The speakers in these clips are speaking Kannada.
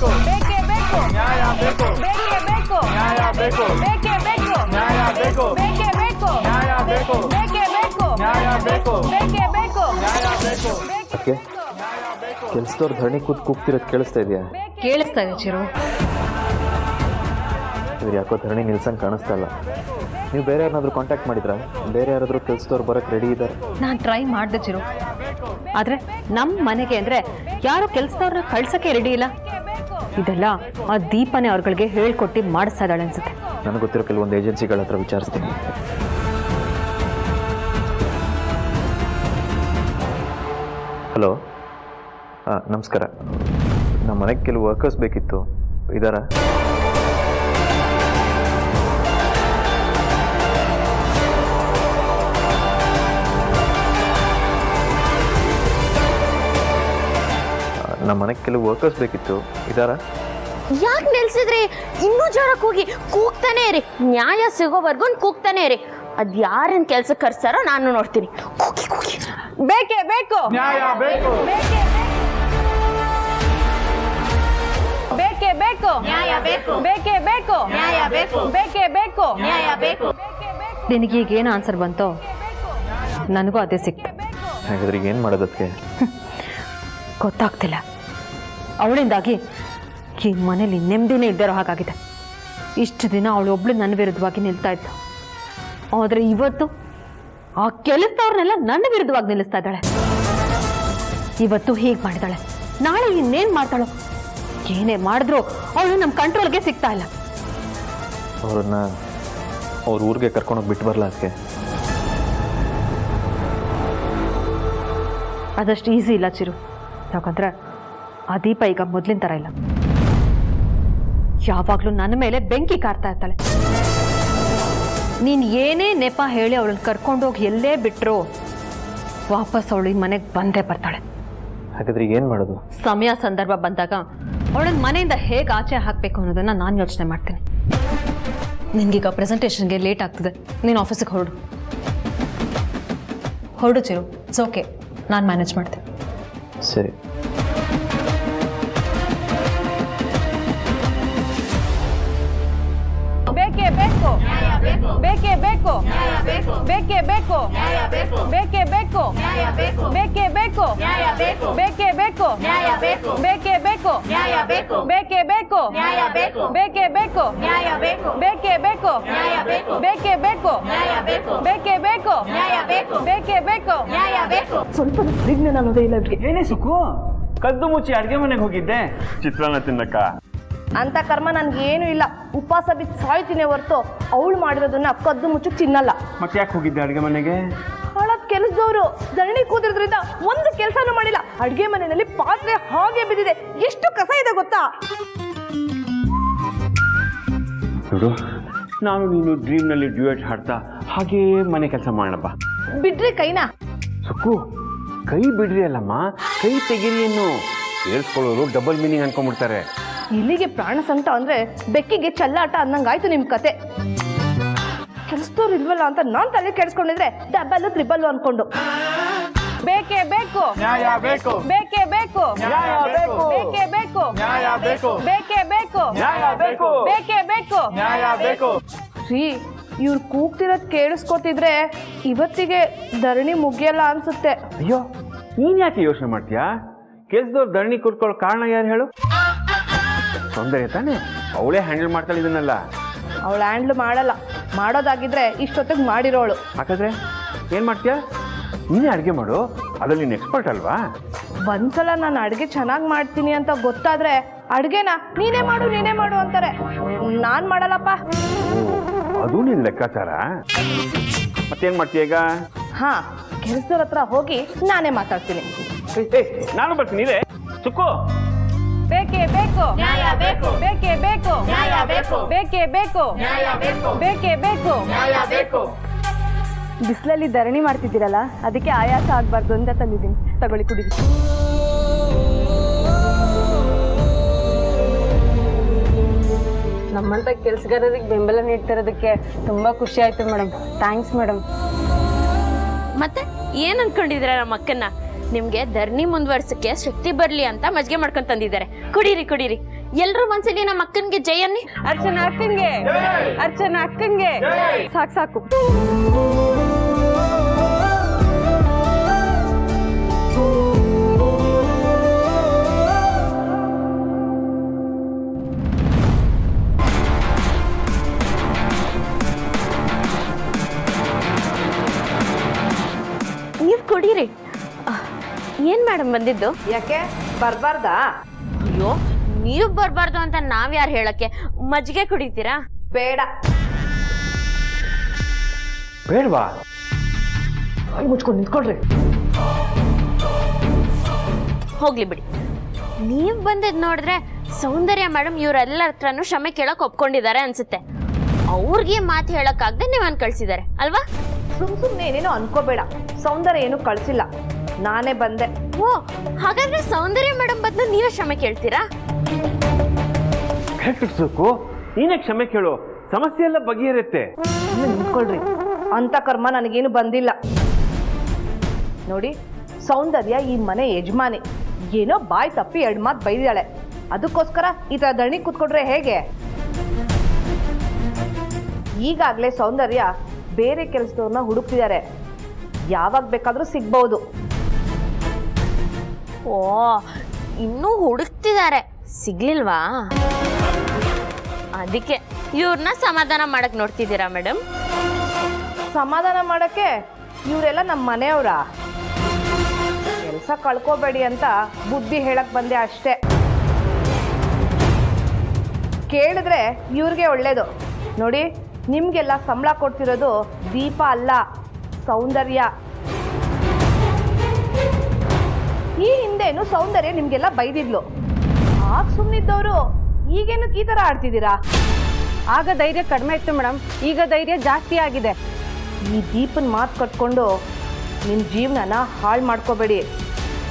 ಬೇಕು ಬೇಕೇ ಬೇಕು ನ್ಯಾಯ ಬೇಕು ಬೇಕೇ ಬೇಕು ನ್ಯಾಯ ಬೇಕು ಬೇಕೇ ಬೇಕು ನ್ಯಾಯ ಬೇಕು ಬೇಕೇ ಬೇಕು ನ್ಯಾಯ ಬೇಕು ಬೇಕೇ ಬೇಕು ನ್ಯಾಯ ಬೇಕು ಬೇಕೇ ಬೇಕು ನ್ಯಾಯ ಬೇಕು ಅದಕ್ಕೆ ಕೆಲಸದವ್ರು ಧರಣಿ ಕೂಗ್ತಿರೋದು ಕೇಳಿಸ್ತಾ ಇದೆಯಾ? ಕೇಳಿಸ್ತಾ ಇದೆ ಚಿರು. ಇವ್ರು ಯಾಕೋ ಧರಣಿ ನಿಲ್ಸಂಗೆ ಕಾಣಿಸ್ತಾ ಇಲ್ಲ. ನೀವು ಬೇರೆ ಯಾರನ್ನಾದ್ರೂ ಕಾಂಟ್ಯಾಕ್ಟ್ ಮಾಡಿದ್ರಾ? ಬೇರೆ ಯಾರಾದರೂ ಕೆಲಸದವ್ರು ಬರೋಕ್ಕೆ ರೆಡಿ ಇದ್ದಾರೆ? ನಾನು ಟ್ರೈ ಮಾಡಿದೆ ಚಿರು, ಆದರೆ ನಮ್ಮ ಮನೆಗೆ ಅಂದರೆ ಯಾರು ಕೆಲಸದವ್ರನ್ನ ಕಳ್ಸೋಕ್ಕೆ ರೆಡಿ ಇಲ್ಲ. ಇದೆಲ್ಲ ಆ ದೀಪನೇ ಅವ್ರುಗಳಿಗೆ ಹೇಳ್ಕೊಟ್ಟು ಮಾಡಿಸ್ತಾ ಇದ್ದಾಳೆ ಅನ್ಸುತ್ತೆ. ನನಗೆ ಗೊತ್ತಿರೋ ಕೆಲವೊಂದು ಏಜೆನ್ಸಿಗಳ ಹತ್ರ ವಿಚಾರಿಸ್ತೀನಿ. ಹಲೋ, ನಮಸ್ಕಾರ. ನಮ್ಮ ಮನೆಗೆ ಕೆಲವು ವರ್ಕರ್ಸ್ ಬೇಕಿತ್ತು, ಇದ್ದಾರಾ? ನಮ್ಮ ಮನೆಗೆ ಕೆಲವು ವರ್ಕರ್ಸ್ ಬೇಕಿತ್ತು, ಇದ್ದಾರಾ? ಯಾಕೆ ನಿಲ್ಸಿದ್ರಿ? ಇನ್ನೂ ಜೋರಕ್ಕೆ ಹೋಗಿ ಕೂಗ್ತಾನೆ ಇರಿ, ನ್ಯಾಯ ಸಿಗೋವರೆಗೂ ಕೂಗ್ತಾನೆ ಇರಿ. ಅದ್ ಯಾರನ್ನ ಕೆಲ್ಸಕ್ಕೆ ಕರ್ಸಾರೋ ನಾನು ನೋಡ್ತೀನಿ. ಕೂಗಿ ಕೂಗಿ. ಬೇಕೇ ಬೇಕು ನ್ಯಾಯ ಬೇಕು ಬೇಕೇ ಬೇಕೇ ಬೇಕು ನ್ಯಾಯ ಬೇಕು ಬೇಕೇ ಬೇಕು ನ್ಯಾಯ ಬೇಕು ಬೇಕೇ ಬೇಕು ನ್ಯಾಯ ಬೇಕು. ನಿನಗೀಗ ಏನು ಆನ್ಸರ್ ಬಂತೋ ನನಗೂ ಅದೇ ಸಿಕ್ತು. ಹಾಗಾದ್ರೆ ಏನು ಮಾಡೋದಕ್ಕೆ ಗೊತ್ತಾಗ್ತಿಲ್ಲ. ಅವಳಿಂದಾಗಿ ಈ ಮನೇಲಿ ನೆಮ್ಮದಿನೇ ಇದ್ದಾರೋ ಹಾಗಾಗಿದೆ. ಇಷ್ಟು ದಿನ ಅವಳು ಒಬ್ಳು ನನ್ನ ವಿರುದ್ಧವಾಗಿ ನಿಲ್ತಾ ಇದ್ದ, ಆದರೆ ಇವತ್ತು ಆ ಕೆಲಸದವ್ರನ್ನೆಲ್ಲ ನನ್ನ ವಿರುದ್ಧವಾಗಿ ನಿಲ್ಲಿಸ್ತಾ ಇದ್ದಾಳೆ. ಇವತ್ತು ಹೀಗೆ ಮಾಡಿದಾಳೆ, ನಾಳೆ ಇನ್ನೇನು ಮಾಡ್ತಾಳೋ? ಏನೇ ಮಾಡಿದ್ರು ಅವಳು ನಮ್ಮ ಕಂಟ್ರೋಲ್ಗೆ ಸಿಗ್ತಾ ಇಲ್ಲ. ಅವ್ರನ್ನ ಅವ್ರ ಊರಿಗೆ ಕರ್ಕೊಂಡೋಗಿ ಬಿಟ್ಟು ಬರಲ್ಲ ಅದಕ್ಕೆ? ಅದಷ್ಟು ಈಸಿ ಇಲ್ಲ ಚಿರು. ಯಾಕಂದ್ರೆ ಆ ದೀಪ ಈಗ ಮೊದಲಿನ ಥರ ಇಲ್ಲ. ಯಾವಾಗಲೂ ನನ್ನ ಮೇಲೆ ಬೆಂಕಿ ಕಾರ್ತಾ ಇರ್ತಾಳೆ. ನೀನು ಏನೇ ನೆಪ ಹೇಳಿ ಅವಳನ್ನ ಕರ್ಕೊಂಡೋಗಿ ಎಲ್ಲೇ ಬಿಟ್ಟರು ವಾಪಸ್ ಅವಳು ಈ ಮನೆಗೆ ಬಂದೇ ಬರ್ತಾಳೆ. ಹಾಗಾದ್ರೆ ಏನು ಮಾಡೋದು? ಸಮಯ ಸಂದರ್ಭ ಬಂದಾಗ ಅವಳನ್ನ ಮನೆಯಿಂದ ಹೇಗೆ ಆಚೆ ಹಾಕಬೇಕು ಅನ್ನೋದನ್ನು ನಾನು ಯೋಚನೆ ಮಾಡ್ತೀನಿ. ನಿನ್ಗೀಗ ಪ್ರೆಸೆಂಟೇಷನ್ಗೆ ಲೇಟ್ ಆಗ್ತದೆ, ನೀನು ಆಫೀಸಿಗೆ ಹೊರಡು ಚಿರು. ಇಟ್ಸ್ ಓಕೆ, ನಾನು ಮ್ಯಾನೇಜ್ ಮಾಡ್ತೀನಿ. ಸರಿ. ಬೇಕೇ ಬೇಕು ಬೇಕೇ ಬೇಕು ಬೇಕೇ ಬೇಕು ಬೇಕೇ ಬೇಕು ಬೇಕೇ ಬೇಕು ಬೇಕೇ ಬೇಕು ಬೇಕೇ ಬೇಕು ಬೇಕೇ ಬೇಕು ಬೇಕೇ ಬೇಕು ಬೇಕೇ ಬೇಕು ಬೇಕೇ ಬೇಕು ಬೇಕೇ ಬೇಕು ಬೇಕೇ ಬೇಕು ಸ್ವಲ್ಪ ವಿಜ್ಞಾನ ಅನ್ನೋದೇ ಇಲ್ಲ ಇವ್ರಿಗೆ. ಏನೇ ಸುಕ್ಕು, ಕದ್ದು ಮುಚ್ಚಿ ಅಡ್ಗೆ ಮನೆಗೆ ಹೋಗಿದ್ದೆ ಚಿತ್ರಾನ್ನ ತಿನ್ನಕ್ಕ. ಅಂತ ಕರ್ಮ ನನ್ಗೇನು ಇಲ್ಲ. ಉಪವಾಸ ಬಿದ್ದು ಸಾಯ್ತೀನಿ ಹೊರ್ತು ಅವಳು ಮಾಡಿರೋದನ್ನ ಕದ್ದು ಮುಚ್ಚು ತಿನ್ನಲ್ಲ. ಮತ್ತೆ ಯಾಕೆ ಹೋಗಿದ್ದೆ ಅಡ್ಗೆ ಮನೆಗೆ? ಹಾಳಾದ ಕೆಲಸದವರು ಧರಣಿ ಕೂತಿರೋದ್ರಿಂದ ಒಂದು ಕೆಲಸನೂ ಮಾಡಿಲ್ಲ. ಅಡ್ಗೆ ಮನೆಯಲ್ಲಿ ಪಾತ್ರೆ ಹಾಗೆ ಬಿದ್ದಿದೆ. ಎಷ್ಟು ಕಸ ಇದೆ ಗೊತ್ತಾ? ನೋಡು, ನಾನು ನೀನು ಡ್ರೀಮ್ನಲ್ಲಿ ಡ್ಯೂಯೆಟ್ ಹಾಡ್ತಾ ಹಾಗೇ ಮನೆ ಕೆಲಸ ಮಾಡೋಣ. ಬಿಡ್ರಿ ಕೈನಾ. ಸುಕ್ಕು, ಕೈ ಬಿಡ್ರಿ ಅಲ್ಲಮ್ಮ, ಕೈ ತೆಗೀರಿ ಇನ್ನು. ಕೇಳಿಸ್ಕೊಳ್ಳೋರು ಡಬಲ್ ಮೀನಿಂಗ್ ಅನ್ಕೊಂಡ್ಬಿಡ್ತಾರೆ. ಇಲ್ಲಿಗೆ ಪ್ರಾಣ ಸಂಕಟ ಅಂದ್ರೆ ಬೆಕ್ಕಿಗೆ ಚಲ್ಲಾಟ ಅನ್ನಂಗಾಯ್ತು ನಿಮ್ ಕತೆ. ಕೆಲಸದವ್ರು ಇಲ್ವಲ್ಲ ಅಂತ ನಾನ್ ತಲೆ ಕೆಡಿಸ್ಕೊಂಡಿದ್ರೆ ಡಬಲ್ ತ್ರಿಬಲ್ ಅನ್ಕೊಂಡು. ಬೇಕೇ ಬೇಕು ನ್ಯಾಯ ಬೇಕು ಬೇಕೇ ಬೇಕು ನ್ಯಾಯ ಬೇಕು ಬೇಕೇ ಬೇಕು ನ್ಯಾಯ ಬೇಕು ಬೇಕೇ ಬೇಕು ನ್ಯಾಯ ಬೇಕು ಬೇಕೇ ಬೇಕು ನ್ಯಾಯ ಬೇಕು. ರೀ, ಇವ್ರು ಕೂಗ್ತಿರೋದ್ ಕೇಳಿಸ್ಕೊತಿದ್ರೆ ಇವತ್ತಿಗೆ ಧರಣಿ ಮುಗಿಯಲ್ಲ ಅನ್ಸುತ್ತೆ. ಅಯ್ಯೋ, ನೀನ್ ಯಾಕೆ ಯೋಚನೆ ಮಾಡ್ತೀಯಾ? ಕೆಲ್ಸದವ್ರು ಧರಣಿ ಕೂತ್ಕೊಳ್ಳೋ ಕಾರಣ ಯಾರು ಹೇಳು? ತೊಂದರೆ ತಾನೆ, ಅವಳೇ ಹ್ಯಾಂಡಲ್ ಮಾಡ್ತಾಳೆ ಇದನ್ನೆಲ್ಲ. ಅವಳು ಹ್ಯಾಂಡ್ಲ್ ಮಾಡಲ್ಲ. ಮಾಡೋದಾಗಿದ್ರೆ ಇಷ್ಟೊತ್ತಿಗೆ ಮಾಡಿರೋಳು. ಹಾಗಾದ್ರೆ ಏನ್ ಮಾಡ್ತೀಯಾ? ನೀನೇ ಅಡ್ಗೆ ಮಾಡು, ಅದ್ರಲ್ಲಿ ನೀನು ಎಕ್ಸ್ಪರ್ಟ್ ಅಲ್ವಾ? ಒಂದ್ಸಲ ನಾನು ಅಡುಗೆ ಚೆನ್ನಾಗಿ ಮಾಡ್ತೀನಿ ಅಂತ ಗೊತ್ತಾದ್ರೆ ಅಡುಗೆನ ನೀನೇ ಮಾಡು ಅಂತಾರೆ. ನಾನ್ ಮಾಡಲ್ಲಪ್ಪ. ಅದು ನಿನ್ ಲೆಕ್ಕಾಚಾರ. ಮತ್ತೇನ್ ಮಾಡ್ತೀಯ ಈಗ? ಹಾ, ಕೆಲಸದವ್ರ ಹತ್ರ ಹೋಗಿ ನಾನೇ ಮಾತಾಡ್ತೀನಿ. ನಾನು ಬರ್ತೀನಿ ಇದೆ ಸುಕ್ಕು. ಬೇಕೇ ಬೇಕು ನ್ಯಾಯ ಬೇಕು ಬೇಕೇ ಬೇಕು ನ್ಯಾಯ ಬೇಕು ಬೇಕೇ ಬೇಕು ನ್ಯಾಯ ಬೇಕು ಬೇಕೇ ಬೇಕು ನ್ಯಾಯ ಬೇಕು. ಬಿಸಿಲಲ್ಲಿ ಧರಣಿ ಮಾಡ್ತಿದ್ದೀರಲ್ಲ, ಅದಕ್ಕೆ ಆಯಾಸ ಆಗ್ಬಾರ್ದು ಅಂತ ತಂದಿದ್ದೀನಿ. ತಗೊಳ್ಳಿ, ಕುಡಿರಿ. ನಮ್ಮಂತ ಕೆಲಸಗಾರರಿಗೆ ಬೆಂಬಲ ನೀಡ್ತಿರೋದಕ್ಕೆ ತುಂಬಾ ಖುಷಿ ಆಯ್ತು ಮೇಡಮ್. Thanks madam. ಮತ್ತೆ ಏನ್ ಅನ್ಕೊಂಡಿದ್ದೀರಾ ನಮ್ಮ ಅಕ್ಕನ್ನ? ನಿಮ್ಗೆ ಧರಣಿ ಮುಂದುವರ್ಸಕ್ಕೆ ಶಕ್ತಿ ಬರ್ಲಿ ಅಂತ ಮಜ್ಜಿಗೆ ಮಾಡ್ಕೊಂಡ್ ತಂದಿದ್ದಾರೆ. ಕುಡೀರಿ ಕುಡೀರಿ. ಎಲ್ರು ಒಂದ್ಸಲಿ ನಮ್ಮ ಅಕ್ಕನ್ಗೆ ಜೈ ಅನ್ನಿ. ಅರ್ಚನಾ ಅಕ್ಕಂಗೆ, ಅರ್ಚನಾ ಅಕ್ಕಂಗೆ. ಸಾಕು ಸಾಕು. ನೀವ್ ಕುಡೀರಿ. ಏನ್ ಮೇಡಮ್ ಬಂದಿದ್ದು? ಯಾಕೆ ಬರ್ಬಾರ್ದಾ? ಅಯ್ಯೋ, ನೀವ್ ಬರ್ಬಾರ್ದು ಅಂತ ನಾವ್ಯಾರು ಹೇಳಕ್ಕೆ? ಮಜ್ಜಿಗೆ ಕುಡಿತೀರಾ? ಬೇಡ. ಬೇಡವಾ? ಮುಚ್ಕೊಂಡು ನಿಂತ್ಕೊಳ್ರಿ. ಹೋಗ್ಲಿ ಬಿಡಿ. ನೀವ್ ಬಂದಿದ್ ನೋಡಿದ್ರೆ ಸೌಂದರ್ಯ ಮೇಡಮ್ ಇವ್ರೆಲ್ಲರ ಹತ್ರನೂ ಕ್ಷಮೆ ಕೇಳಕ್ ಒಪ್ಕೊಂಡಿದ್ದಾರೆ ಅನ್ಸುತ್ತೆ. ಅವ್ರಿಗೆ ಮಾತು ಹೇಳಕ್ಕಾಗ್ದೆ ನೀವ್ ಕಳ್ಸಿದ್ದಾರೆ ಅಲ್ವಾ? ಸುಮ್ನೆ ಏನೇನೋ ಅನ್ಕೋಬೇಡ. ಸೌಂದರ್ಯ ಏನು ಕಳ್ಸಿಲ್ಲ, ನಾನೇ ಬಂದೆ. ಓ, ಹಾಗಾದ್ರೆ ಸೌಂದರ್ಯ ಮೇಡಮ್ ಬದಲು ನೀವೇ ಕ್ಷಮೆ ಕೇಳ್ತೀರಾ? ಕರೆಕ್ಟ್ ಸುಕ್ಕು, ನೀನೇ ಕ್ಷಮೆ ಕೇಳು, ಸಮಸ್ಯೆ ಎಲ್ಲ ಬಗೆಹರುತ್ತೆ. ನಿಂತ್ಕೊಳ್ರಿ. ಅಂತ ಕರ್ಮ ನನಗೇನು ಬಂದಿಲ್ಲ. ನೋಡಿ, ಸೌಂದರ್ಯ ಈ ಮನೆ ಯಜಮಾನಿ. ಏನೋ ಬಾಯ್ ತಪ್ಪಿ 2 ಮಾತು ಬೈದಿದ್ದಾಳೆ, ಅದಕ್ಕೋಸ್ಕರ ಈ ತರ ದಣಿ ಕೂತ್ಕೊಂಡ್ರೆ ಹೇಗೆ? ಈಗಾಗಲೇ ಸೌಂದರ್ಯ ಬೇರೆ ಕೆಲಸದವ್ರನ್ನ ಹುಡುಕ್ತಿದ್ದಾರೆ, ಯಾವಾಗ ಬೇಕಾದ್ರೂ ಸಿಗ್ಬಹುದು. ಓ, ಇನ್ನೂ ಹುಡುಕ್ತಿದ್ದಾರೆ, ಸಿಗ್ಲಿಲ್ವಾ? ಅದಕ್ಕೆ ಇವ್ರನ್ನ ಸಮಾಧಾನ ಮಾಡಕ್ ನೋಡ್ತಿದ್ದೀರಾ ಮೇಡಮ್? ಸಮಾಧಾನ ಮಾಡಕ್ಕೆ ಇವರೆಲ್ಲ ನಮ್ಮ ಮನೆಯವರ. ಕೆಲಸ ಕಳ್ಕೋಬೇಡಿ ಅಂತ ಬುದ್ಧಿ ಹೇಳಕ್ ಬಂದೆ ಅಷ್ಟೇ. ಕೇಳಿದ್ರೆ ಇವ್ರಿಗೆ ಒಳ್ಳೇದು. ನೋಡಿ, ನಿಮ್ಗೆಲ್ಲ ಸಂಬಳ ಕೊಡ್ತಿರೋದು ದೀಪ ಅಲ್ಲ, ಸೌಂದರ್ಯ. ಈ ಹಿಂದೆನು ಸೌಂದರ್ಯ ನಿಮ್ಗೆಲ್ಲ ಬೈದಿದ್ಲು, ಆಗ ಸುಮ್ಮನಿದ್ದವರು ಈಗೇನು ಈ ಥರ ಆಡ್ತಿದ್ದೀರಾ? ಆಗ ಧೈರ್ಯ ಕಡಿಮೆ ಇತ್ತು ಮೇಡಮ್, ಈಗ ಧೈರ್ಯ ಜಾಸ್ತಿ ಆಗಿದೆ. ಈ ದೀಪನ ಮಾತು ಕಟ್ಕೊಂಡು ನಿಮ್ಮ ಜೀವನನ ಹಾಳು ಮಾಡ್ಕೋಬೇಡಿ,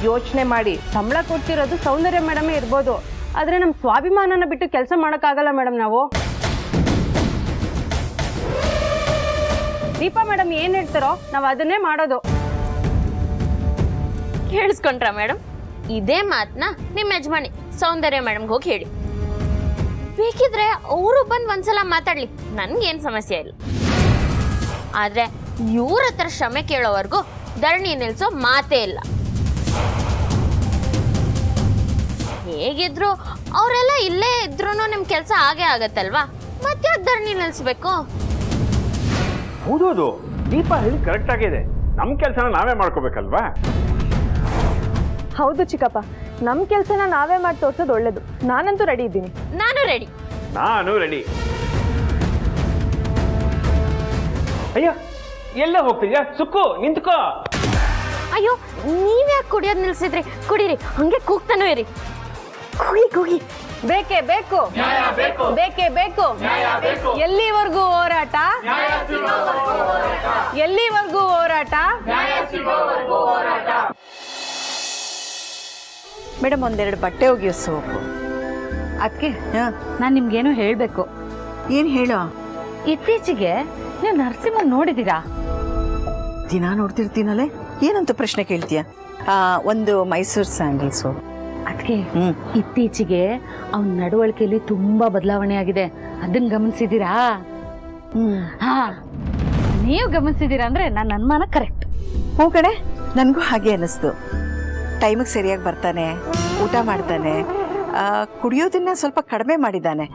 ಯೋಚನೆ ಮಾಡಿ. ಸಂಬಳ ಕೊಡ್ತಿರೋದು ಸೌಂದರ್ಯ ಮೇಡಮೇ ಇರ್ಬೋದು, ಆದ್ರೆ ನಮ್ಮ ಸ್ವಾಭಿಮಾನನ ಬಿಟ್ಟು ಕೆಲಸ ಮಾಡೋಕ್ಕಾಗಲ್ಲ ಮೇಡಮ್ ನಾವು. ದೀಪಾ ಮೇಡಮ್ ಏನ್ ಹೇಳ್ತಾರೋ ನಾವು ಅದನ್ನೇ ಮಾಡೋದು. ಕೇಳಿಸ್ಕೊಂಡ್ರಾ ಮೇಡಮ್? ಇದೇ ಮಾತನ್ನ ನಿಮ್ಮ ಯಜಮಾನಿ ಸೌಂದರ್ಯ ಮೇಡಮ್ಗೆ ಹೋಗಿ ಹೇಳಿ. ಬೇಕಿದ್ರೆ ಅವರು ಬಂದು ಒಂದ್ಸಲ ಮಾತಾಡ್ಲಿ, ನನ್ಗೇನು ಸಮಸ್ಯೆ ಇಲ್ಲ. ಆದ್ರೆ ಇವ್ರ ಹತ್ರ ಕ್ಷಮೆ ಕೇಳೋವರೆಗೂ ಧರಣಿ ನಿಲ್ಸೋ ಮಾತೇ ಇಲ್ಲ. ಹೇಗಿದ್ರು ಅವರೆಲ್ಲ ಇಲ್ಲೇ ಇದ್ರು ನಿಮ್ ಕೆಲಸ ಆಗೇ ಆಗತ್ತಲ್ವಾ? ಮತ್ತೆ ಧರಣಿ ನಿಲ್ಸ್ಬೇಕು? ಹೌದೌದು, ದೀಪ ಹೇಳಿ ಕರೆಕ್ಟ್ ಆಗಿದೆ. ನಮ್ಮ ಕೆಲಸನ ನಾವೇ ಮಾಡ್ಕೋಬೇಕಲ್ವಾ? ಹೌದು ಚಿಕ್ಕಪ್ಪ, ನಮ್ಮ ಕೆಲಸನ ನಾವೇ ಮಾಡಿ ತೋರ್ಸೋದು ಒಳ್ಳೇದು. ನಾನಂತೂ ರೆಡಿ ಇದ್ದೀನಿ. ನಾನು ರೆಡಿ. ನಾನು ರೆಡಿ. ಅಯ್ಯೋ, ಎಲ್ಲ ಹೋಗ್ತಿದ್ಯಾ? ಸುಕ್ಕು, ನಿಂತ್ಕೋ. ಅಯ್ಯೋ, ನೀವ್ಯಾಕೆ ಕುಡಿಯೋದ್ ನಿಲ್ಸಿದ್ರಿ? ಕುಡೀರಿ, ಹಂಗೆ ಕೂಗ್ತಾನೂ ಇರಿ. ಕೂಗಿ ಕೂಗಿ. ಬೇಕೇ ಬೇಕು, ಬೇಕೇ ಬೇಕು. ಎಲ್ಲಿವರೆಗೂ ಹೋರಾಟ? ಎಲ್ಲಿವರೆಗೂ ಹೋರಾಟ? ಮೇಡಮ್, ಒಂದೆರಡು ಬಟ್ಟೆ ಒಗೆಯೋ ಸೋಪು. ಅದಕ್ಕೆ ನಾನು ನಿಮ್ಗೇನು ಹೇಳಬೇಕು. ಏನು ಹೇಳೋ? ಇತ್ತೀಚೆಗೆ ನೀವು ನರಸಿಂಹ ನೋಡಿದ್ದೀರಾ? ದಿನ ನೋಡ್ತಿರ್ತೀನಲ್ಲೇ, ಏನಂತ ಪ್ರಶ್ನೆ ಕೇಳ್ತೀಯ? ಒಂದು ಮೈಸೂರು ಸ್ಯಾಂಡಲ್ ಸೋಪ್. ಅದಕ್ಕೆ ಇತ್ತೀಚೆಗೆ ಅವನ ನಡವಳಿಕೆಯಲ್ಲಿ ತುಂಬಾ ಬದಲಾವಣೆ ಆಗಿದೆ, ಅದನ್ನ ಗಮನಿಸಿದ್ದೀರಾ? ಹಾ, ನೀವು ಗಮನಿಸಿದ್ದೀರಾ ಅಂದ್ರೆ ನನ್ನ ಅನುಮಾನ ಕರೆಕ್ಟ್. ಹ್ಞೂ ಕಡೆ, ನನಗೂ ಹಾಗೆ ಅನ್ನಿಸ್ತು. ಟೈಮಿಗೆ ಸರಿಯಾಗಿ ಬರ್ತಾನೆ, ಊಟ ಮಾಡ್ತಾನೆ, ಕುಡಿಯೋದನ್ನ ಸ್ವಲ್ಪ ಕಡಿಮೆ ಮಾಡಿದ್ದಾನೆ.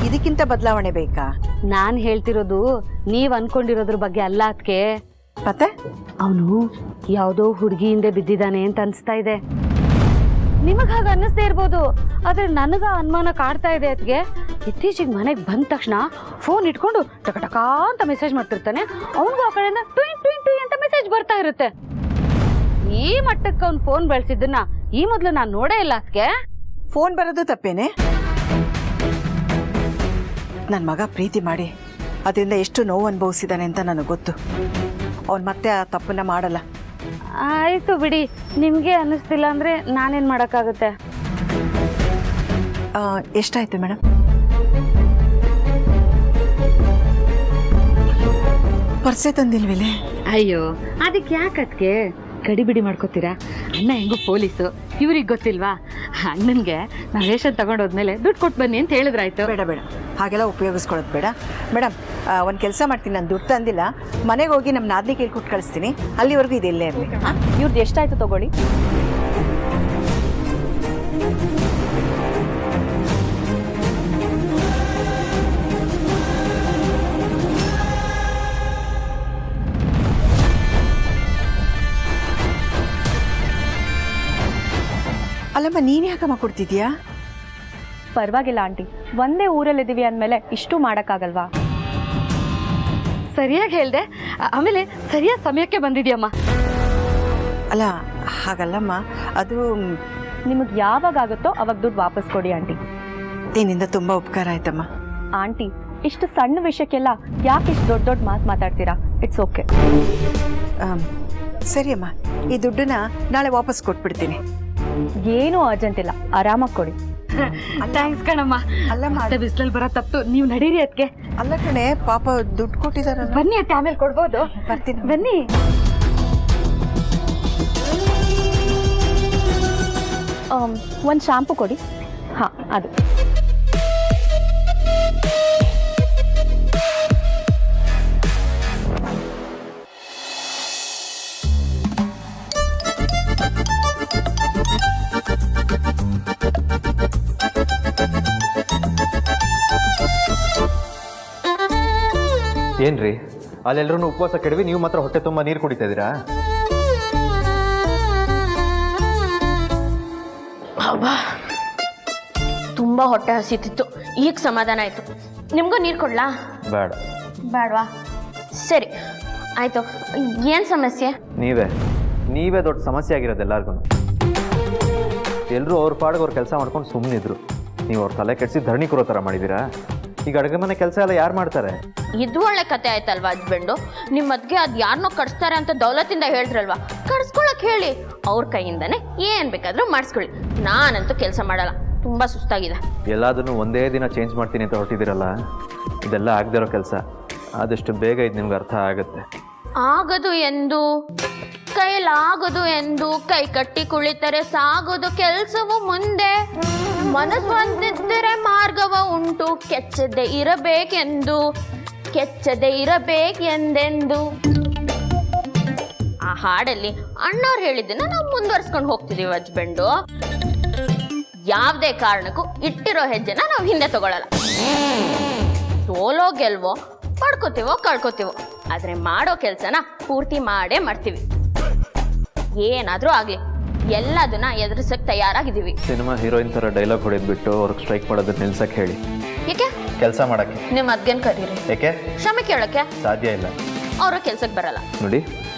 ಇದಕ್ಕಿಂತ ಬದಲಾವಣೆ ಬೇಕಾ? ನಾನು ಹೇಳ್ತಿರೋದು ನೀವ್ ಅನ್ಕೊಂಡಿರೋದ್ರ ಬಗ್ಗೆ ಅಲ್ಲ. ಅದಕ್ಕೆ ಮತ್ತೆ ಅವನು ಯಾವುದೋ ಹುಡುಗಿ ಹಿಂದೆ ಬಿದ್ದಿದ್ದಾನೆ ಅಂತ ಅನ್ಸ್ತಾ ಇದೆ. ನಿಮಗ್ ಹಾಗೆ ಅನ್ನಿಸ್ದೇ ಇರ್ಬೋದು, ಆದ್ರೆ ನನಗ ಅನುಮಾನ ಕಾಡ್ತಾ ಇದೆ. ಅದಕ್ಕೆ ಇತ್ತೀಚೆಗೆ ಮನೆಗೆ ಬಂದ ತಕ್ಷಣ ಫೋನ್ ಇಟ್ಕೊಂಡು ಟಕ ಅಂತ ಮೆಸೇಜ್ ಮಾಡ್ತಿರ್ತಾನೆ. ಅವನಿಗೂ ಆ ಕಡೆಯಿಂದ ಟ್ವಿನ್ ಟ್ವಿನ್ ಟ್ವಿನ್ ಅಂತ ಮೆಸೇಜ್ ಬರ್ತಾ ಇರುತ್ತೆ. ಈ ಮಟ್ಟಕ್ಕೆ ಅವ್ನು ಫೋನ್ ಬೆಳೆಸಿದ್ದನ್ನ ಈ ಮೊದಲು ನಾನು ನೋಡೇ ಇಲ್ಲ. ಅದಕ್ಕೆ ಫೋನ್ ಬರೋದು ತಪ್ಪೇನೆ? ನನ್ನ ಮಗ ಪ್ರೀತಿ ಮಾಡಿ ಅದರಿಂದ ಎಷ್ಟು ನೋವು ಅನುಭವಿಸಿದಾನೆ ಅಂತ ನನಗೆ ಗೊತ್ತು. ಅವನು ಮತ್ತೆ ಆ ತಪ್ಪನ್ನ ಮಾಡಲ್ಲ. ಆಯ್ತು ಬಿಡಿ, ನಿಮ್ಗೆ ಅನ್ನಿಸ್ತಿಲ್ಲ ಅಂದ್ರೆ ನಾನೇನ್ ಮಾಡಕ್ಕಾಗುತ್ತೆ? ಎಷ್ಟಾಯ್ತು ಮೇಡಮ್? ಪರ್ಸೆ ತಂದಿಲ್ವಿಲೆ? ಅಯ್ಯೋ ಅದಕ್ಕೆ ಯಾಕದ್ಕೆ ಗಡಿಬಿಡಿ ಮಾಡ್ಕೋತೀರಾ? ಅಣ್ಣ ಹೆಂಗೂ ಪೊಲೀಸು, ಇವ್ರಿಗೆ ಗೊತ್ತಿಲ್ವಾ? ಅಣ್ಣನಿಗೆ ನಾವು ರೇಷನ್ ತಗೊಂಡೋದ್ಮೇಲೆ ದುಡ್ಡು ಕೊಟ್ಟು ಬನ್ನಿ ಅಂತ ಹೇಳಿದ್ರಾಯ್ತು. ಬೇಡ ಬೇಡ, ಹಾಗೆಲ್ಲ ಉಪಯೋಗಿಸ್ಕೊಳ್ಳೋದು ಬೇಡ. ಮೇಡಮ್, ಒಂದು ಕೆಲಸ ಮಾಡ್ತೀನಿ, ನಾನು ದುಡ್ಡು ತಂದಿಲ್ಲ, ಮನೆಗೆ ಹೋಗಿ ನಮ್ಮ ನಾದಿನಿ ಕೇಳಿ ಕೊಟ್ಟು ಕಳಿಸ್ತೀನಿ. ಅಲ್ಲಿವರೆಗೂ ಇದೆಲ್ಲೇ ಇರಲಿ. ಇವ್ರದ್ದು ಎಷ್ಟಾಯ್ತು ತಗೊಳ್ಳಿ. ಅಲ್ಲಮ್ಮ, ನೀನು ಯಾಕಮ್ಮ ಕೊಡ್ತಿದ್ಯಾ? ಪರವಾಗಿಲ್ಲ ಆಂಟಿ, ಒಂದೇ ಊರಲ್ಲಿದ್ದೀವಿ ಅಂದಮೇಲೆ ಇಷ್ಟು ಮಾಡೋಕ್ಕಾಗಲ್ವಾ? ಸರಿಯಾಗಿ ಹೇಳ್ದೆ, ಆಮೇಲೆ ಸರಿಯಾದ ಸಮಯಕ್ಕೆ ಬಂದಿದ್ಯಮ್ಮ. ಅಲ್ಲ, ಹಾಗಲ್ಲಮ್ಮ, ಅದು ನಿಮಗೆ ಯಾವಾಗ ಆಗುತ್ತೋ ಅವಾಗ ದುಡ್ಡು ವಾಪಸ್ ಕೊಡಿ ಆಂಟಿ. ನಿನ್ನಿಂದ ತುಂಬ ಉಪಕಾರ ಆಯ್ತಮ್ಮ. ಆಂಟಿ, ಇಷ್ಟು ಸಣ್ಣ ವಿಷಯಕ್ಕೆಲ್ಲ ಯಾಕೆ ಇಷ್ಟು ದೊಡ್ಡ ದೊಡ್ಡ ಮಾತು ಮಾತಾಡ್ತೀರಾ? It's okay. ಸರಿ ಅಮ್ಮ, ಈ ದುಡ್ಡನ್ನ ನಾಳೆ ವಾಪಸ್ ಕೊಟ್ಬಿಡ್ತೀನಿ. ಏನೂ ಅರ್ಜೆಂಟ್ ಇಲ್ಲ, ಆರಾಮಾಗಿ ಕೊಡಿ. ಥ್ಯಾಂಕ್ಸ್ ಕಣಮ್ಮ. ಅಲ್ಲಮ್ಮ, ಮತ್ತೆ ಬಿಸಿಲಲ್ಲಿ ಬರೋ ತಪ್ಪು, ನೀವು ನಡೀರಿ ಅದಕ್ಕೆ. ಅಲ್ಲ ಕಣೆ, ಪಾಪ ದುಡ್ಡು ಕೊಟ್ಟಿದಾರಲ್ಲ. ಬನ್ನಿ ಅತ್ತೆ, ಆಮೇಲೆ ಕೊಡ್ಬೋದು. ಬರ್ತೀನಿ. ಬನ್ನಿ. ಒಂದು ಶಾಂಪು ಕೊಡಿ. ಹಾಂ, ಅದು. ಏನ್ರಿ, ಅಲ್ಲೆಲ್ಲರೂ ಉಪವಾಸ ಕೆಡವಿ ನೀವು ಮಾತ್ರ ಹೊಟ್ಟೆ ತುಂಬ ನೀರು ಕುಡಿತಾ ಇದ್ದೀರಾ? ತುಂಬಾ ಹೊಟ್ಟೆ ಹಸಿತಿತ್ತು, ಈಗ ಸಮಾಧಾನ ಆಯ್ತು. ನಿಮ್ಗೂ ನೀರು ಕೊಡ್ಲಾ? ಬೇಡ. ಬೇಡವಾ? ಸರಿ ಆಯ್ತು. ಏನ್ ಸಮಸ್ಯೆ? ನೀವೇ ದೊಡ್ಡ ಸಮಸ್ಯೆ ಆಗಿರೋದು ಎಲ್ಲರಿಗೂ. ಎಲ್ಲರೂ ಅವ್ರ ಪಾಡಿಗೆ ಅವ್ರ ಕೆಲಸ ಮಾಡ್ಕೊಂಡು ಸುಮ್ಮನಿದ್ರು, ನೀವು ಅವ್ರ ತಲೆ ಕೆಡಿಸಿ ಧರಣಿ ಕೂರೋ ಥರ ಮಾಡಿದ್ದೀರಾ. ಈಗ ಅಡುಗೆ ಮನೆ ಕೆಲಸ ಎಲ್ಲ ಯಾರು ಮಾಡ್ತಾರೆ? ಇದು ಒಳ್ಳೆ ಕತೆ ಆಯ್ತಲ್ವಾ ಹಸ್ಬೆಂಡು. ನಿಮ್ಮ ಮದ್ಗೆ ಅದು ಯಾರನ್ನೋ ಕಡಿಸ್ತಾರೆ ಅಂತ ದೌಲತಿಂದ ಹೇಳಿದ್ರಲ್ವಾ, ಕಡಿಸ್ಕೊಳಕ್ ಹೇಳಿ. ಅವ್ರ ಕೈಯಿಂದಾನೆ ಏನ್ ಬೇಕಾದ್ರೂ ಮಾಡಿಸ್ಕೊಳ್ಳಿ. ನಾನಂತೂ ಕೆಲಸ ಮಾಡಲ್ಲ, ತುಂಬಾ ಸುಸ್ತಾಗಿದೆ. ಎಲ್ಲದನ್ನು ಒಂದೇ ದಿನ ಚೇಂಜ್ ಮಾಡ್ತೀನಿ ಅಂತ ಹೊರಟಿದ್ದೀರಲ್ಲ, ಇದೆಲ್ಲ ಆಗದಿರೋ ಕೆಲಸ. ಆದಷ್ಟು ಬೇಗ ಇದು ನಿಮ್ಗೆ ಅರ್ಥ ಆಗುತ್ತೆ. ಆಗದು ಎಂದು ಕೈಲಾಗದು ಎಂದು ಕೈ ಕಟ್ಟಿ ಕುಳಿತರೆ ಸಾಗೋದು ಕೆಲಸವು ಮುಂದೆ. ಮನಸ್ಸು ಅಂತಿದ್ದರೆ ಮಾರ್ಗವ ಉಂಟು, ಕೆಚ್ಚದೆ ಇರಬೇಕೆಂದೆಂದು. ಆ ಹಾಡಲ್ಲಿ ಅಣ್ಣವ್ರು ಹೇಳಿದ್ದನ್ನ ನಾವು ಮುಂದುವರ್ಸ್ಕೊಂಡು ಹೋಗ್ತಿದೀವಿ ಹಸ್ಬೆಂಡು. ಯಾವುದೇ ಕಾರಣಕ್ಕೂ ಇಟ್ಟಿರೋ ಹೆಜ್ಜೆನ ನಾವು ಹಿಂದೆ ತಗೊಳ್ಳಲ್ಲ. ಸೋಲೋ ಗೆಲ್ವೋ, ಪಡ್ಕೋತೀವೋ ಕಳ್ಕೊತೀವೋ, ಆದ್ರೆ ಮಾಡೋ ಕೆಲ್ಸನ ಪೂರ್ತಿ ಮಾಡೇ ಮಾಡ್ತೀವಿ. ಏನಾದ್ರೂ ಆಗ್ಲಿ, ಎಲ್ಲದನ್ನ ಎದುರಿಸಕ್ ತಯಾರಾಗಿದ್ದೀವಿ. ಸಿನಿಮಾ ಹೀರೋಯಿನ್ ಥರ ಡೈಲಾಗ್ ಹೊಡೆದ್ ಬಿಟ್ಟು ಅವ್ರಿಗೆ ಸ್ಟ್ರೈಕ್ ಮಾಡೋದನ್ನ ನಿಲ್ಸಕ್ಕೆ ಹೇಳಿ. ಏಕೆ? ಕೆಲಸ ಮಾಡಕ್ಕೆ. ನಿಮ್ಮ ಅದ್ಗೇನ್ ಕರೀರಿ. ಏಕೆ? ಶ್ರಮ ಕೇಳಕ್ಕೆ. ಸಾಧ್ಯ ಇಲ್ಲ. ಅವ್ರ ಕೆಲ್ಸಕ್ಕೆ ಬರಲ್ಲ. ನೋಡಿ,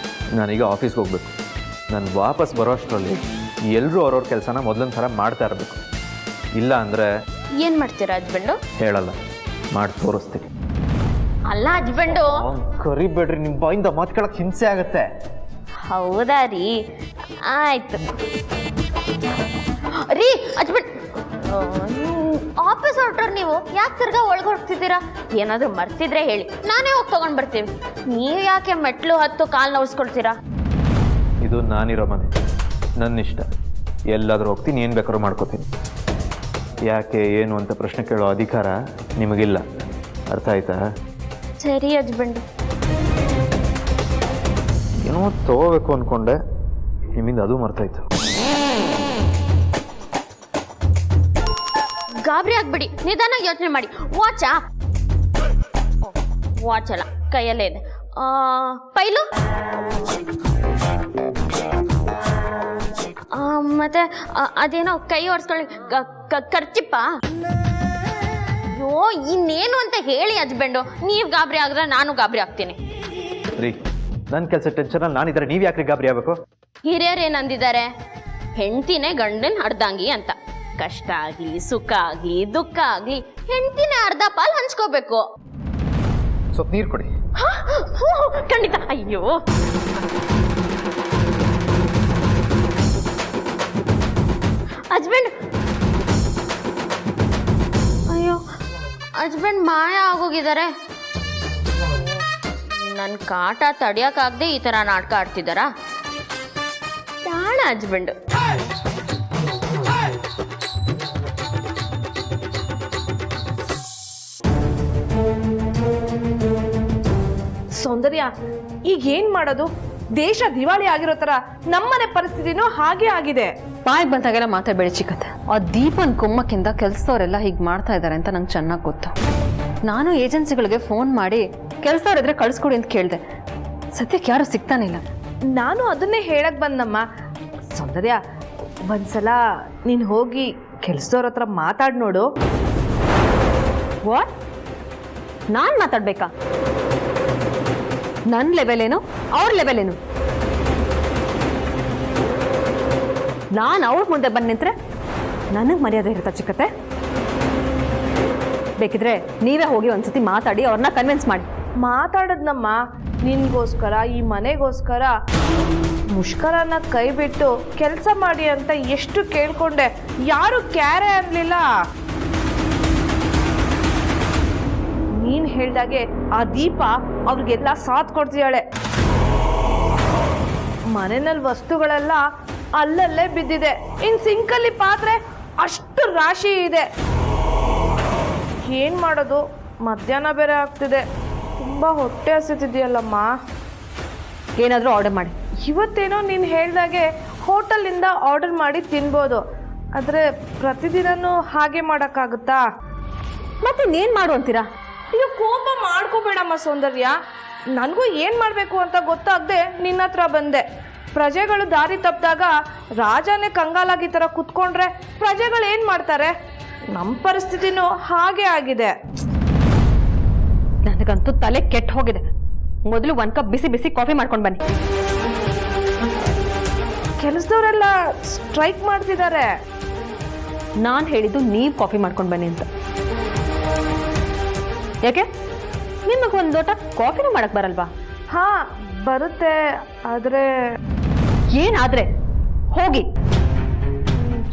ನಾನೀಗ ಆಫೀಸ್ಗೆ ಹೋಗ್ಬೇಕು. ನಾನು ವಾಪಸ್ ಬರೋ ಅಷ್ಟರಲ್ಲಿ ಎಲ್ಲರೂ ಅವ್ರವ್ರ ಕೆಲಸನ ಮೊದಲಿನ ಥರ ಮಾಡ್ತಾ ಇರಬೇಕು. ಇಲ್ಲ ಅಂದರೆ ಏನ್ ಮಾಡ್ತೀರಾ ಹಸ್ಬೆಂಡು? ಹೇಳಲ್ಲ, ಮಾಡಿ ತೋರಿಸ್ತೀನಿ. ಅಲ್ಲ ಹಸ್ಬೆಂಡು, ಕರಿಬೇಡ್ರಿ, ನಿಮ್ಮ ಬಾಯಿಂದ ಮಾತ್ಕೊಳಕ್ಕೆ ಹಿಂಸೆ ಆಗುತ್ತೆ. ಹೌದಾ ರೀ? ಆಯ್ತು ರೀ. ಹಸ್ಬೆಂಡ್, ಆಫೀಸ್ ಹೊರಟವ್ರು ನೀವು ಯಾಕೆ ತಿರ್ಗಾ ಒಳಗೆ ಹೊರಡ್ತಿದ್ದೀರಾ? ಏನಾದರೂ ಮರ್ತಿದ್ರೆ ಹೇಳಿ, ನಾನೇ ಹೋಗಿ ತಗೊಂಡು ಬರ್ತೀವಿ. ನೀವು ಯಾಕೆ ಮೆಟ್ಲು ಹತ್ತು ಕಾಲು ನೋವಿಸ್ಕೊಳ್ತೀರಾ? ಇದು ನಾನಿರೋ ಮನೆ, ನನ್ನ ಇಷ್ಟ. ಎಲ್ಲಾದರೂ ಹೋಗ್ತೀನಿ, ಏನು ಬೇಕಾದ್ರೂ ಮಾಡ್ಕೋತೀನಿ. ಯಾಕೆ ಏನು ಅಂತ ಪ್ರಶ್ನೆ ಕೇಳೋ ಅಧಿಕಾರ ನಿಮಗಿಲ್ಲ. ಅರ್ಥ ಆಯ್ತಾ? ಸರಿ ಹಸ್ಬೆಂಡ್. ಏನೋ ತಗೋಬೇಕು ಅಂದ್ಕೊಂಡೆ, ನಿಮ್ಮಿಂದ ಅದು ಮರ್ತಾಯ್ತು. ಗಾಬರಿ ಆಗ್ಬಿಡಿ, ನಿಧಾನ ಯೋಚನೆ ಮಾಡಿ. ವಾಚಾ? ವಾಚ್ ಅಲ್ಲ, ಕೈಯಲ್ಲೇ ಇದೆ. ಪೈಲು, ಮತ್ತೆ ಅದೇನೋ ಕೈ ಒರೆಸ್ಕೊಳ್ಳಿ ಖರ್ಚಿಪ್ಪ. ಅಯ್ಯೋ, ಇನ್ನೇನು ಅಂತ ಹೇಳಿ ಹಸ್ಬೆಂಡು. ನೀವು ಗಾಬರಿ ಆಗಿದ್ರೆ ನಾನು ಗಾಬರಿ ಆಗ್ತೀನಿ ರೀ. ನನ್ನ ಕೆಲಸ ಟೆನ್ಷನಲ್ಲಿ ನಾನಿದ್ರೆ ನೀವು ಯಾಕ್ರಿ ಗಾಬರಿ ಆಗಬೇಕು? ಹಿರಿಯರು ಏನಂದಿದ್ದಾರೆ? ಹೆಂಡ್ತಿನೇ ಗಂಡನ್ ಅರ್ಧಂಗಿ ಅಂತ. ಕಷ್ಟ ಆಗ್ಲಿ, ಸುಖ ಆಗ್ಲಿ, ದುಃಖ ಆಗ್ಲಿ, ಹೆಂಡ್ತಿನೇ ಅರ್ಧ ಪಾಲ್ ಹಂಚ್ಕೋಬೇಕು. ಸ್ವಲ್ಪ ನೀರು ಕೊಡಿ. ಖಂಡಿತ. ಅಯ್ಯೋ, ಹಸ್ಬೆಂಡ್, ಅಯ್ಯೋ ಹಸ್ಬೆಂಡ್ ಮಾಯ ಆಗೋಗಿದ್ದಾರೆ. ನನ್ನ ಕಾಟ ತಡಿಯಕ್ಕಾಗದೆ ಈ ಥರ ನಾಟಕ ಆಡ್ತಿದ್ದಾರಾ? ಹಸ್ಬೆಂಡು. ಸೌಂದರ್ಯ, ಈಗ ಏನ್ ಮಾಡೋದು? ದೇಶ ದಿವಾಳಿ ಆಗಿರೋ ತರ ನಮ್ಮನೆ ಪರಿಸ್ಥಿತಿನೂ ಹಾಗೆ ಆಗಿದೆ. ಬಾಯಿಗೆ ಬಂದಾಗೆಲ್ಲ ಮಾತಾಡಬೇಡಿ ಚಿಕ್ಕತ್ತೆ. ಆ ದೀಪನ್ ಕುಮ್ಮಕ್ಕಿಂದ ಕೆಲಸದವರೆಲ್ಲ ಹೀಗೆ ಮಾಡ್ತಾ ಇದ್ದಾರೆ ಅಂತ ನಂಗೆ ಚೆನ್ನಾಗಿ ಗೊತ್ತು. ನಾನು ಏಜೆನ್ಸಿಗಳಿಗೆ ಫೋನ್ ಮಾಡಿ ಕೆಲಸದವ್ರಿದ್ರೆ ಕಳಿಸ್ಕೊಡಿ ಅಂತ ಕೇಳಿದೆ. ಸದ್ಯಕ್ಕೆ ಯಾರು ಸಿಗ್ತಾನಿಲ್ಲ. ನಾನು ಅದನ್ನೇ ಹೇಳಕ್ ಬಂದಮ್ಮ. ಸೌಂದರ್ಯ, ಒಂದ್ಸಲ ನೀನ್ ಹೋಗಿ ಕೆಲ್ಸದವ್ರ ಹತ್ರ ಮಾತಾಡ್ ನೋಡು. ವಾಟ್? ನಾನು ಮಾತಾಡ್ಬೇಕಾ? ನನ್ನ ಲೆವೆಲ್ ಏನು, ಅವ್ರ ಲೆವೆಲ್ ಏನು? ನಾನು ಅವ್ರ ಮುಂದೆ ಬಂದು ನಿಂತ್ರೆ ನನಗೆ ಮರ್ಯಾದೆ ಇರುತ್ತಾ ಚಿಕ್ಕತ್ತೆ? ಬೇಕಿದ್ರೆ ನೀವೇ ಹೋಗಿ ಒಂದ್ಸತಿ ಮಾತಾಡಿ ಅವ್ರನ್ನ ಕನ್ವಿನ್ಸ್ ಮಾಡಿ. ಮಾತಾಡದ್ನಮ್ಮ, ನಿನ್ಗೋಸ್ಕರ, ಈ ಮನೆಗೋಸ್ಕರ ಮುಷ್ಕರನ ಕೈ ಬಿಟ್ಟು ಕೆಲಸ ಮಾಡಿ ಅಂತ ಎಷ್ಟು ಕೇಳ್ಕೊಂಡೆ, ಯಾರು ಕ್ಯಾರೆ ಅನ್ಲಿಲ್ಲ. ನೀನ್ ಹೇಳ್ದಾಗೆ ಆ ದೀಪ ಅವ್ರಿಗೆಲ್ಲ ಸಾಥ್ ಕೊಡ್ತಿದ್ದಾಳೆ. ಮನೆಯಲ್ಲಿ ವಸ್ತುಗಳೆಲ್ಲ ಅಲ್ಲಲ್ಲೇ ಬಿದ್ದಿದೆ. ಇನ್ ಸಿಂಕಲ್ಲಿ ಪಾತ್ರೆ ಅಷ್ಟು ರಾಶಿ ಇದೆ. ಏನ್ ಮಾಡೋದು? ಮಧ್ಯಾಹ್ನ ಬೇರೆ ಆಗ್ತಿದೆ. ತುಂಬಾ ಹೊಟ್ಟೆ ಹಸಿತಿದೆಯಲ್ಲಮ್ಮ. ಏನಾದರೂ ಆರ್ಡರ್ ಮಾಡಿ. ಇವತ್ತೇನೋ ನೀನು ಹೇಳ್ದಾಗೆ ಹೋಟೆಲಿಂದ ಆರ್ಡರ್ ಮಾಡಿ ತಿನ್ಬೋದು. ಆದರೆ ಪ್ರತಿದಿನನೂ ಹಾಗೆ ಮಾಡೋಕ್ಕಾಗುತ್ತಾ? ಮತ್ತೆ ಇನ್ನೇನು ಮಾಡು ಅಂತೀರಾ? ಈಗ ಕೋಪ ಮಾಡ್ಕೋಬೇಡಮ್ಮ ಸೌಂದರ್ಯ. ನನಗೂ ಏನು ಮಾಡಬೇಕು ಅಂತ ಗೊತ್ತಾಗದೆ ನಿನ್ನ ಹತ್ರ ಬಂದೆ. ಪ್ರಜೆಗಳು ದಾರಿ ತಪ್ಪಿದಾಗ ರಾಜನೇ ಕಂಗಾಲಾಗಿ ಥರ ಕುತ್ಕೊಂಡ್ರೆ ಪ್ರಜೆಗಳು ಏನು ಮಾಡ್ತಾರೆ? ನಮ್ಮ ಪರಿಸ್ಥಿತಿನೂ ಹಾಗೆ ಆಗಿದೆ. ನನಗಂತೂ ತಲೆ ಕೆಟ್ಟ ಹೋಗಿದೆ. ಮೊದಲು 1 ಕಪ್ ಬಿಸಿ ಬಿಸಿ ಕಾಫಿ ಮಾಡ್ಕೊಂಡು ಬನ್ನಿ. ಕೆಲಸದವರೆಲ್ಲ ಸ್ಟ್ರೈಕ್ ಮಾಡ್ತಿದ್ದಾರೆ. ನಾನು ಹೇಳಿದ್ದು ನೀವು ಕಾಫಿ ಮಾಡ್ಕೊಂಡು ಬನ್ನಿ ಅಂತ. ಯಾಕೆ? ನಿಮಗೆ ಒಂದು ಲೋಟ ಕಾಫಿನೂ ಮಾಡಕ್ ಬರಲ್ವಾ? ಹಾ, ಬರುತ್ತೆ. ಆದರೆ ಏನಾದ್ರೆ ಹೋಗಿ.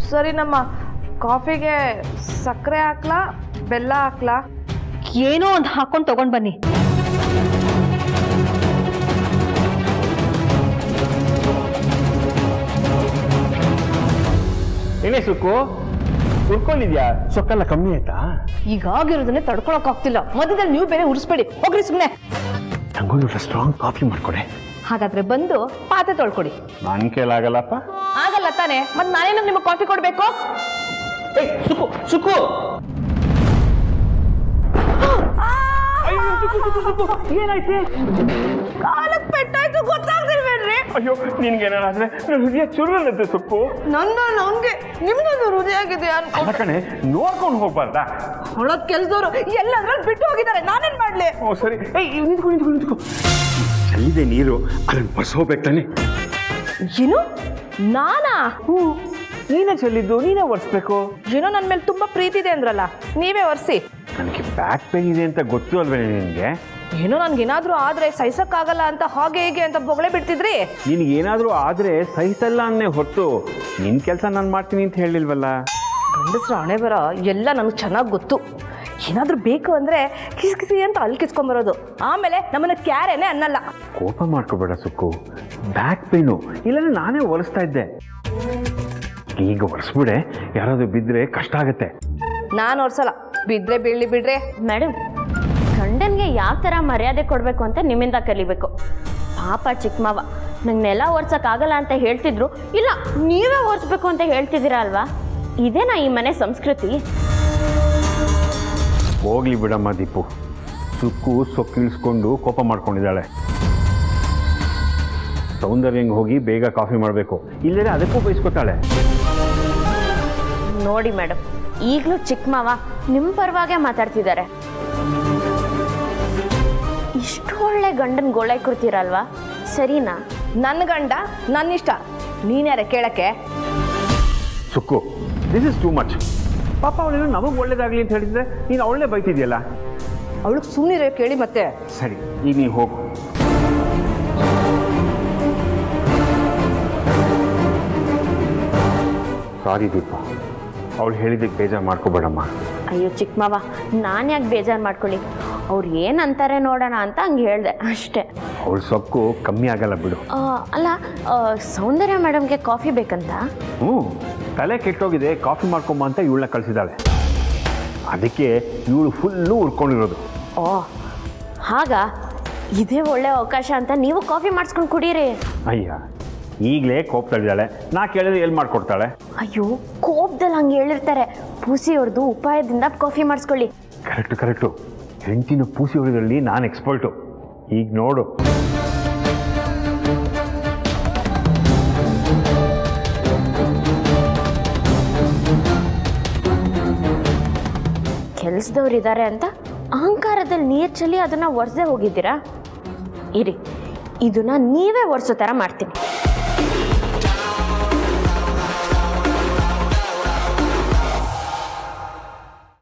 ಸರಿ ನಮ್ಮ ಕಾಫಿಗೆ ಸಕ್ಕರೆ ಹಾಕ್ಲಾ, ಬೆಲ್ಲ ಹಾಕ್ಲಾ? ಏನೋ ಒಂದು ಹಾಕೊಂಡು ತಗೊಂಡು ಬನ್ನಿ. ಏನೇ ಸುಕ್ಕು, ಕುಡ್ಕೊಂಡಿದ್ಯಾ? ಸೊಕ್ಕೆಲ್ಲ ಕಮ್ಮಿ ಆಯ್ತಾ? ಈಗಾಗಿರೋದನ್ನೇ ತಡ್ಕೊಳಕ್ ಆಗ್ತಿಲ್ಲ. ಮಧ್ಯದಲ್ಲಿ ನೀವು ಬೇರೆ ಉರಿಸ್ಬೇಡಿ, ಹೋಗ್ರಿ ಸುಮ್ಮನೆ. ನಂಗೊಂದು ಸ್ಟ್ರಾಂಗ್ ಕಾಫಿ ಮಾಡ್ಕೊಡೆ. ಹಾಗಾದ್ರೆ ಬಂದು ಪಾತ್ರೆ ತೊಳ್ಕೊಡಿ. ನನ್ ಕೈಲಾಗಲ್ಲಪ್ಪ. ಆಗಲ್ಲ ತಾನೆ, ಮತ್ತೆ ನಾನೇನು ನಿಮಗೆ ಕಾಫಿ ಕೊಡ್ಬೇಕು? ಸುಕ್ಕು ಸುಕ್ಕು, ಏನಾಯ್ತು? ಕಾಲಕ್ಕೆ ಪೆಟ್ಟಾಯ್ತು, ಗೊತ್ತಾಗ್ತಿರ್ಬೇಡ್ರಿ. ಅಯ್ಯೋ, ನಿನ್ಗೇನಾದ್ರೆ ಹೃದಯ ಚುರುವಂತೆ ಸುಕ್ಕು. ನನ್ಗೆ ನಿಮ್ದೊಂದು ಹೃದಯ ಆಗಿದೆ ಅನ್ಕೊಂಡೆ. ಕಣೆ, ನೋಡ್ಕೊಂಡು ಹೋಗ್ಬಾರ್ದಾ? ಹೊಳಗ್ ಕೆಲ್ಸದವ್ರು ಎಲ್ಲದ್ರಲ್ಲಿ ಬಿಟ್ಟು ಹೋಗಿದ್ದಾರೆ, ನಾನೇನ್ ಮಾಡ್ಲಿ? ಓ ಸರಿ. ನಿಂತ್ಕೊ. ಚೆಲ್ಲಿದೆ ನೀರು, ಅದನ್ನ ಬರ್ಸೋಬೇಕು ತಾನೆ? ಏನು? ನಾನಾ? ನೀನೇ ಚೆಲ್ಲಿದ್ದು, ನೀನೇ ಒರೆಸ್ಬೇಕು. ಏನೋ ನನ್ನ ಮೇಲೆ ತುಂಬಾ ಪ್ರೀತಿ ಇದೆ ಅಂದ್ರಲ್ಲ, ನೀವೇ ಒರೆಸಿ. ನನಗೆ ಬ್ಯಾಕ್ ಪೇನ್ ಇದೆ ಅಂತ ಗೊತ್ತು ಅಲ್ವೇ ನಿನಗೆ? ಏನೋ ನನ್ಗೇನಾದ್ರೂ ಆದ್ರೆ ಸಹಿಸಕ್ಕಾಗಲ್ಲ ಅಂತ ಹಾಗೆ ಹೀಗೆ ಅಂತ ಬೊಗಳೆ ಬಿಡ್ತಿದ್ರಿ. ನಿನಗೇನಾದ್ರೂ ಆದ್ರೆ ಸಹಿಸಲ್ಲ ಅನ್ನೇ ಹೊತ್ತು ನಿನ್ ಕೆಲಸ ನಾನು ಮಾಡ್ತೀನಿ ಅಂತ ಹೇಳಿಲ್ವಲ್ಲ? ಗಂಡಸ್ರ ಹಣೆ ಬರ ಎಲ್ಲ ನನಗೆ ಚೆನ್ನಾಗಿ ಗೊತ್ತು. ಏನಾದ್ರೂ ಬೇಕು ಅಂದ್ರೆ ಕಿಸಿ ಅಂತ ಅಲ್ಲಿ ಕಿಸ್ಕೊಂಬರೋದು, ಆಮೇಲೆ ನಮ್ಮನ್ನ ಕ್ಯಾರೇನೆ ಅನ್ನಲ್ಲ. ಕೋಪ ಮಾಡ್ಕೋಬೇಡ ಸುಕ್ಕು. ಬ್ಯಾಕ್ ಪೇನು ಇಲ್ಲಾಂದ್ರೆ ನಾನೇ ಒರೆಸ್ತಾ ಇದ್ದೆ. ಈಗ ಒರೆಸ್ಬಿಡೆ, ಯಾರಾದ್ರೂ ಬಿದ್ದರೆ ಕಷ್ಟ ಆಗುತ್ತೆ. ನಾನು ಒರೆಸಲ್ಲ, ಬಿದ್ರೆ ಬೀಳಿ ಬಿಡ್ರೆ. ಮೇಡಮ್, ಗಂಡನ್ಗೆ ಯಾವ ಥರ ಮರ್ಯಾದೆ ಕೊಡಬೇಕು ಅಂತ ನಿಮ್ಮಿಂದ ಕಲಿಬೇಕು. ಪಾಪ ಚಿಕ್ಕ ಮಾವ ನಂಗೆ ನೆಲ ಒರ್ಸೋಕ್ಕಾಗಲ್ಲ ಅಂತ ಹೇಳ್ತಿದ್ರು, ಇಲ್ಲ ನೀವೇ ಒರೆಸ್ಬೇಕು ಅಂತ ಹೇಳ್ತಿದ್ದೀರಾ ಅಲ್ವಾ? ಇದೇನಾ ಈ ಮನೆ ಸಂಸ್ಕೃತಿ? ಹೋಗ್ಲಿ ಬಿಡಮ್ಮ ದೀಪು. ಸುಕ್ಕು ಸೊಕ್ಕಿಳಿಸ್ಕೊಂಡು ಕೋಪ ಮಾಡ್ಕೊಂಡಿದ್ದಾಳೆ. ಸೌಂದರ್ಯಂಗೆ ಹೋಗಿ ಬೇಗ ಕಾಫಿ ಮಾಡಬೇಕು, ಇಲ್ಲದೆ ಅದಕ್ಕೂ ಬಯಸ್ಕೊತಾಳೆ. ನೋಡಿ ಮೇಡಮ್, ಈಗಲೂ ಚಿಕ್ಕ ಮಾವ ನಿಮ್ಮ ಪರವಾಗೇ ಮಾತಾಡ್ತಿದ್ದಾರೆ. ಇಷ್ಟು ಒಳ್ಳೆ ಗಂಡನ ಗೋಳೈ ಕೊಡ್ತೀರಲ್ವಾ, ಸರಿನಾ? ನನ್ನ ಗಂಡ ನನ್ನ ಇಷ್ಟ, ನೀನ್ಯಾರ ಕೇಳಕ್ಕೆ? ಸುಕ್ಕು, ದಿಸ್ ಇಸ್ ಟೂ ಮಚ್. ಪಾಪ ಅವಳೇನೋ ನಮಗೆ ಒಳ್ಳೇದಾಗ್ಲಿ ಅಂತ ಹೇಳಿದ್ರೆ ನೀನು ಅವಳನ್ನೇ ಬೈತಿದ್ಯಲ್ಲ. ಅವಳು ಸುಮ್ಮನಿರೋ ಕೇಳಿ ಮತ್ತೆ. ಸರಿ, ಈಗ ನೀನು ಹೋಗು. ಸಾರಿ ದೀಪ, ಅವಳು ಹೇಳಿದ್ದಕ್ಕೆ ಬೇಜಾರು ಮಾಡ್ಕೋಬೇಡಮ್ಮ. ಅಯ್ಯೋ ಚಿಕ್ಕ ಮಾವ, ನಾನು ಯಾಕೆ ಬೇಜಾರು ಮಾಡ್ಕೊಳ್ಳಿ? ಅವ್ರು ಏನಂತಾರೆ ನೋಡೋಣ ಅಂತ ಹಂಗೆ ಹೇಳಿದೆ ಅಷ್ಟೇ. ಅವಳ ಸೊಕ್ಕು ಕಮ್ಮಿ ಆಗಲ್ಲ ಬಿಡು. ಅಲ್ಲ ಸೌಂದರ್ಯ ಮೇಡಮ್ಗೆ ಕಾಫಿ ಬೇಕಂತ? ಹ್ಞೂ, ತಲೆ ಕೆಟ್ಟೋಗಿದೆ, ಕಾಫಿ ಮಾಡ್ಕೊಂಬ ಅಂತ ಇವಳನ್ನ ಕಳಿಸಿದ್ದಾಳೆ. ಅದಕ್ಕೆ ಇವಳು ಫುಲ್ಲು ಉರ್ಕೊಂಡಿರೋದು. ಓ ಹಾಗ, ಇದೇ ಒಳ್ಳೆ ಅವಕಾಶ ಅಂತ ನೀವು ಕಾಫಿ ಮಾಡಿಸ್ಕೊಂಡು ಕುಡೀರಿ. ಅಯ್ಯ, ಈಗಲೇ ಕೋಪದಲ್ಲಿದ್ದಾಳೆ, ನಾ ಕೇಳಿದ್ರೆ ಎಲ್ಲಿ ಮಾಡ್ಕೊಡ್ತಾಳೆ? ಅಯ್ಯೋ, ಕೋಪದಲ್ಲಿ ಹಂಗೆ ಹೇಳಿರ್ತಾರೆ. ಪೂಸಿ ಹೊಡೆದು ಉಪಾಯದಿಂದ ಕಾಫಿ ಮಾಡಿಸ್ಕೊಳ್ಳಿ. ಕರೆಕ್ಟು. ಹೆಂಡತಿನ ಪೂಸಿ ಹೊಡೆದ್ರಲ್ಲಿ ನಾನು ಎಕ್ಸ್ಪರ್ಟು. ಈಗ ನೋಡು. ಕೆಲಸದವ್ರು ಇದ್ದಾರೆ ಅಂತ ಅಹಂಕಾರದಲ್ಲಿ ನೀರು ಚೆಲ್ಲಿ ಅದನ್ನ ಒರೆಸೇ ಹೋಗಿದ್ದೀರಾ? ಇರಿ, ಇದನ್ನ ನೀವೇ ಒರೆಸೋ ಥರ ಮಾಡ್ತೀನಿ.